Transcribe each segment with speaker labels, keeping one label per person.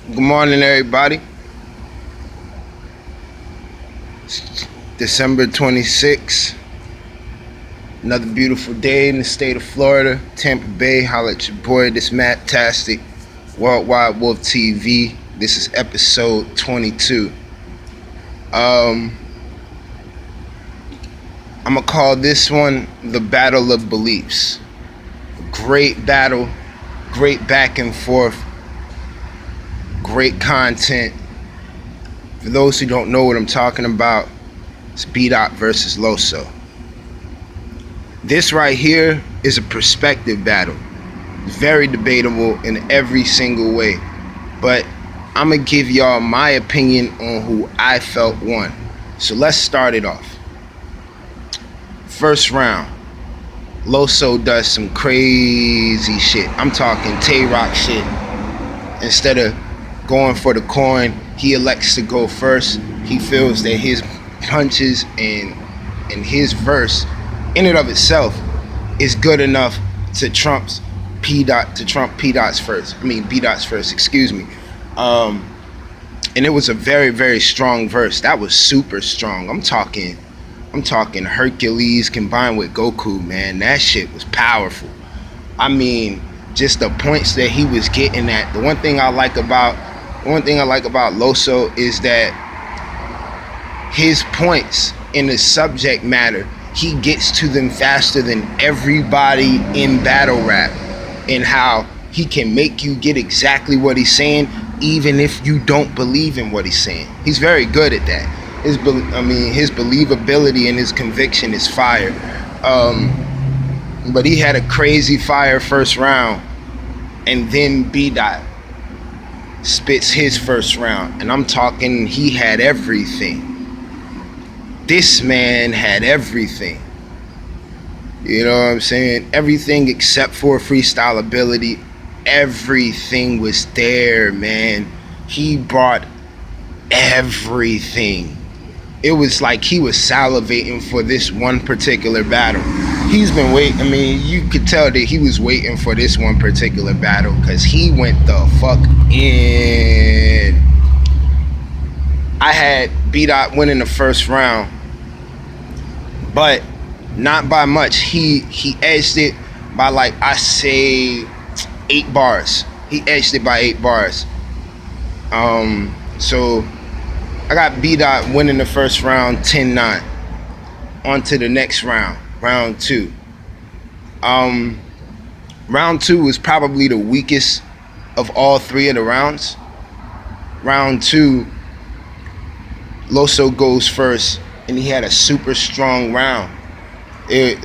Speaker 1: Good morning, everybody. It's December 26th. Another beautiful day in the state of Florida, Tampa Bay. Holla at your boy. This Matt-tastic, Worldwide Wolf TV. This is episode 22. I'm gonna call this one the Battle of Beliefs. Great battle, great back and forth, great content. For those who don't know what I'm talking about, it's B-Dot versus Loso. This right here is a perspective battle. It's very debatable in every single way. But I'm going to give y'all my opinion on who I felt won. So let's start it off. First round, Loso does some crazy shit. I'm talking Tay-Rock shit. Instead of going for the coin, he elects to go first. He feels that his punches and his verse in and of itself is good enough to trump B-Dot's first, excuse me. And it was a very, very strong verse. That was super strong. I'm talking Hercules combined with Goku, man. That shit was powerful. I mean, just the points that he was getting at. The one thing I like about Loso is that his points in the subject matter, he gets to them faster than everybody in battle rap, and how he can make you get exactly what he's saying even if you don't believe in what he's saying. He's very good at that. His believability and his conviction is fire. But he had a crazy fire first round, and then B-Dot spits his first round, and I'm talking he had everything. This man had everything. You know what I'm saying? Everything except for freestyle ability. Everything was there, man. He brought everything. It was like he was salivating for this one particular battle. He's been waiting. I mean, you could tell that he was waiting for this one particular battle because he went the fuck in. I had B-Dot winning the first round, but not by much. He edged it by, like, I say 8 bars. He edged it by 8 bars. So I got B-Dot winning the first round 10-9. On to the next round, round 2. Round 2 was probably the weakest of all 3 of the rounds. Round 2, Loso goes first, and he had a super strong round. It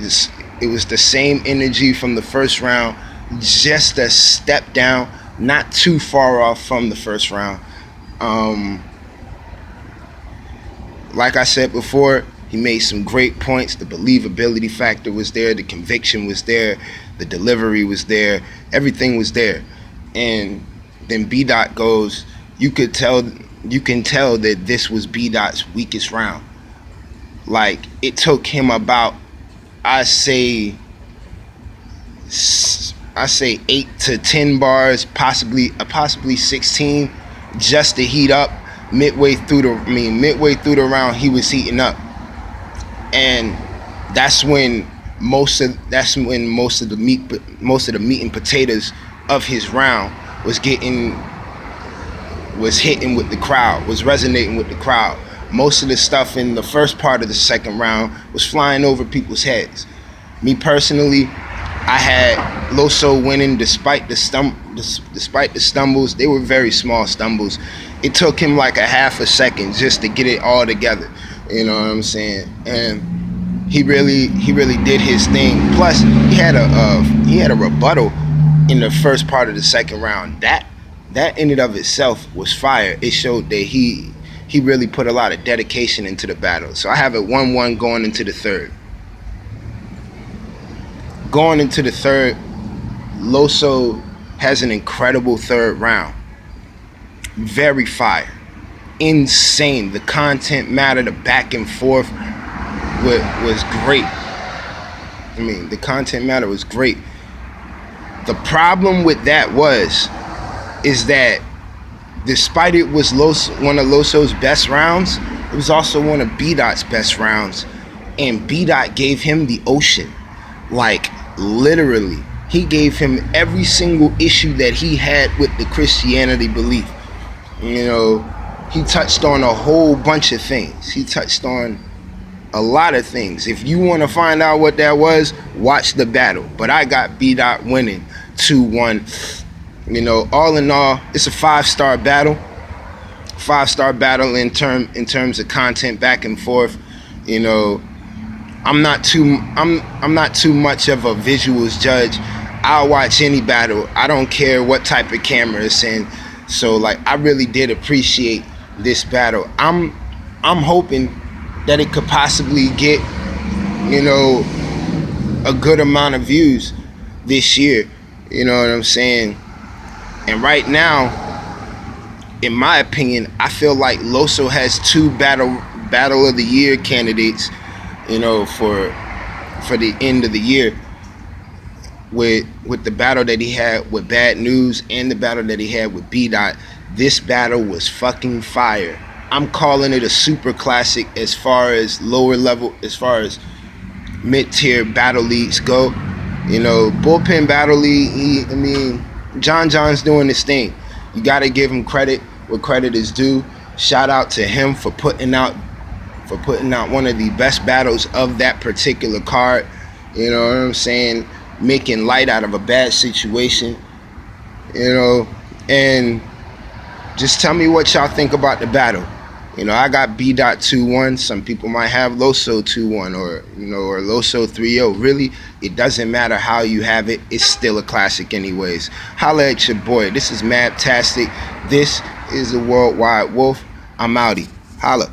Speaker 1: was the same energy from the first round, just a step down, not too far off from the first round. Like I said before, he made some great points. The believability factor was there, the conviction was there, the delivery was there, everything was there. And then B-Dot goes, you can tell that this was B-Dot's weakest round. Like, it took him about, I say 8 to 10 bars, possibly 16, just to heat up. Midway through the round, he was heating up, and that's when most of the meat and potatoes of his round was hitting with the crowd, was resonating with the crowd. Most of the stuff in the first part of the second round was flying over people's heads. Me personally, I had Loso winning despite the stumbles. They were very small stumbles. It took him like a half a second just to get it all together. You know what I'm saying? And he really did his thing. Plus, he had a rebuttal in the first part of the second round. That in and of itself was fire. It showed that he really put a lot of dedication into the battle. So I have it 1-1 going into the third. Going into the third, Loso has an incredible third round. Very fire. Insane. The content matter, the back and forth was great. The content matter was great. The problem with that is that despite it was one of Loso's best rounds, it was also one of B Dot's best rounds. And B Dot gave him the ocean. Like, literally. He gave him every single issue that he had with the Christianity belief. You know, he touched on a whole bunch of things. He touched on a lot of things. If you want to find out what that was, watch the battle. But I got B Dot winning 2-1. You know, all in all, it's a 5-star battle. 5-star battle in terms of content back and forth. You know, I'm not too much of a visuals judge. I'll watch any battle. I don't care what type of camera it's in. So like, I really did appreciate this battle. I'm hoping that it could possibly get, you know, a good amount of views this year. You know what I'm saying? And right now, in my opinion, I feel like Loso has 2 battle of the year candidates, you know, for the end of the year, with the battle that he had with Bad News and the battle that he had with B Dot. This battle was fucking fire. I'm calling it a super classic as far as lower level, as far as mid-tier battle leagues go. You know, Bullpen Battle League, John's doing this thing. You got to give him credit where credit is due. Shout out to him for putting out one of the best battles of that particular card. You know what I'm saying? Making light out of a bad situation. You know, and just tell me what y'all think about the battle. You know, I got B Dot 2-1. Some people might have Loso 2-1 or, you know, or Loso 3-0. Really, it doesn't matter how you have it. It's still a classic anyways. Holla at your boy. This is Mabtastic. This is the Worldwide Wolf. I'm outie. Holla.